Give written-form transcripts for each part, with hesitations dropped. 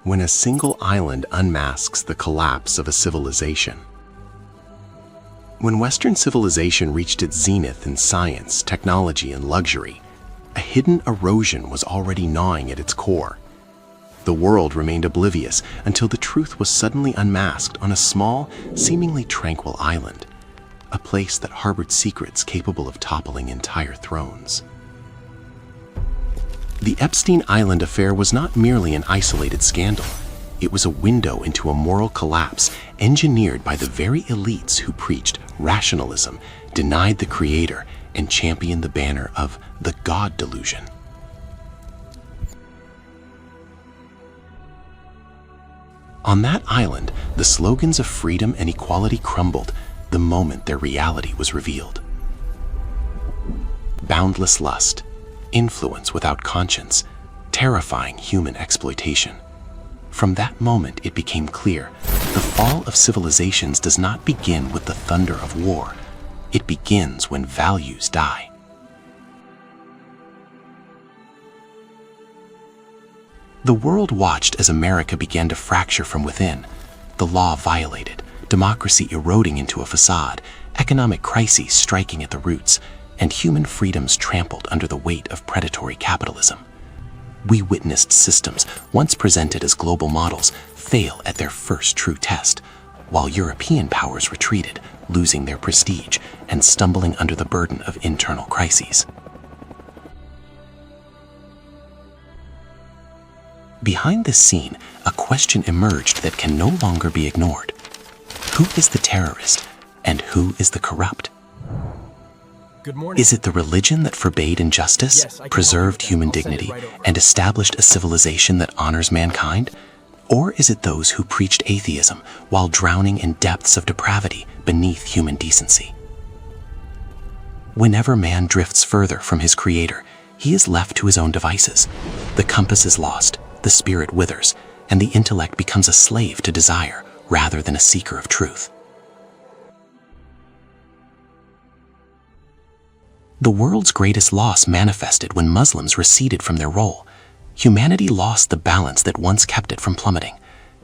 when a single island unmasks the collapse of a civilization. When Western civilization reached its zenith in science, technology, and luxury, a hidden erosion was already gnawing at its core. The world remained oblivious until the truth was suddenly unmasked on a small, seemingly tranquil island, a place that harbored secrets capable of toppling entire thrones. The Epstein Island affair was not merely an isolated scandal. It was a window into a moral collapse engineered by the very elites who preached rationalism, denied the Creator, and championed the banner of the God delusion. On that island, the slogans of freedom and equality crumbled the moment their reality was revealed. Boundless lust, influence without conscience, terrifying human exploitation. From that moment, it became clear the fall of civilizations does not begin with the thunder of war. It begins when values die. The world watched as America began to fracture from within, the law violated, democracy eroding into a facade, economic crises striking at the roots, and human freedoms trampled under the weight of predatory capitalism. We witnessed systems once presented as global models fail at their first true test, while European powers retreated, losing their prestige and stumbling under the burden of internal crises. Behind this scene, a question emerged that can no longer be ignored. Who is the terrorist, and who is the corrupt? Good morning. Is it the religion that forbade injustice, Yes, I can preserved help you. human I'll send it dignity, right over. and established a civilization that honors mankind? Or is it those who preached atheism while drowning in depths of depravity beneath human decency? Whenever man drifts further from his Creator, he is left to his own devices. The compass is lost, the spirit withers, and the intellect becomes a slave to desire rather than a seeker of truth. The world's greatest loss manifested when Muslims receded from their role. Humanity lost the balance that once kept it from plummeting.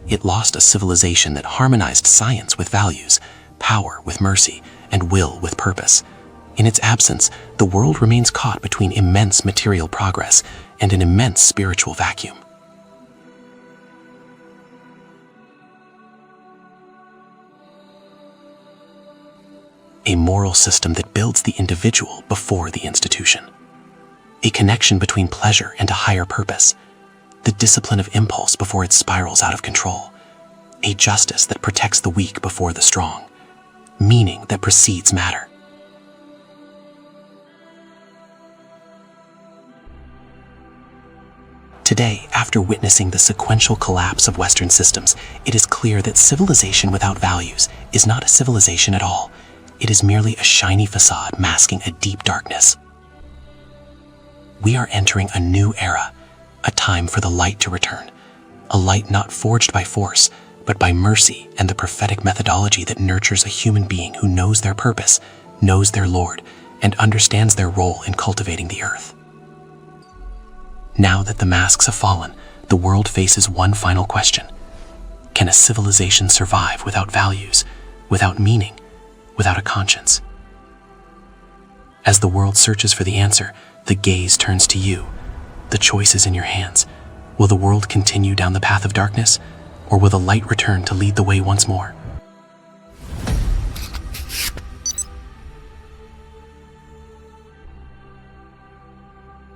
It lost a civilization that harmonized science with values, power with mercy, and will with purpose. In its absence, the world remains caught between immense material progress and an immense spiritual vacuum. A moral system that builds the individual before the institution. A connection between pleasure and a higher purpose. The discipline of impulse before it spirals out of control. A justice that protects the weak before the strong. Meaning that precedes matter. Today, after witnessing the sequential collapse of Western systems, it is clear that civilization without values is not a civilization at all. It is merely a shiny facade masking a deep darkness. We are entering a new era, a time for the light to return, a light not forged by force, but by mercy and the prophetic methodology that nurtures a human being who knows their purpose, knows their Lord, and understands their role in cultivating the earth. Now that the masks have fallen, the world faces one final question. Can a civilization survive without values, without meaning, without a conscience? As the world searches for the answer, the gaze turns to you. The choice is in your hands. Will the world continue down the path of darkness, or will the light return to lead the way once more?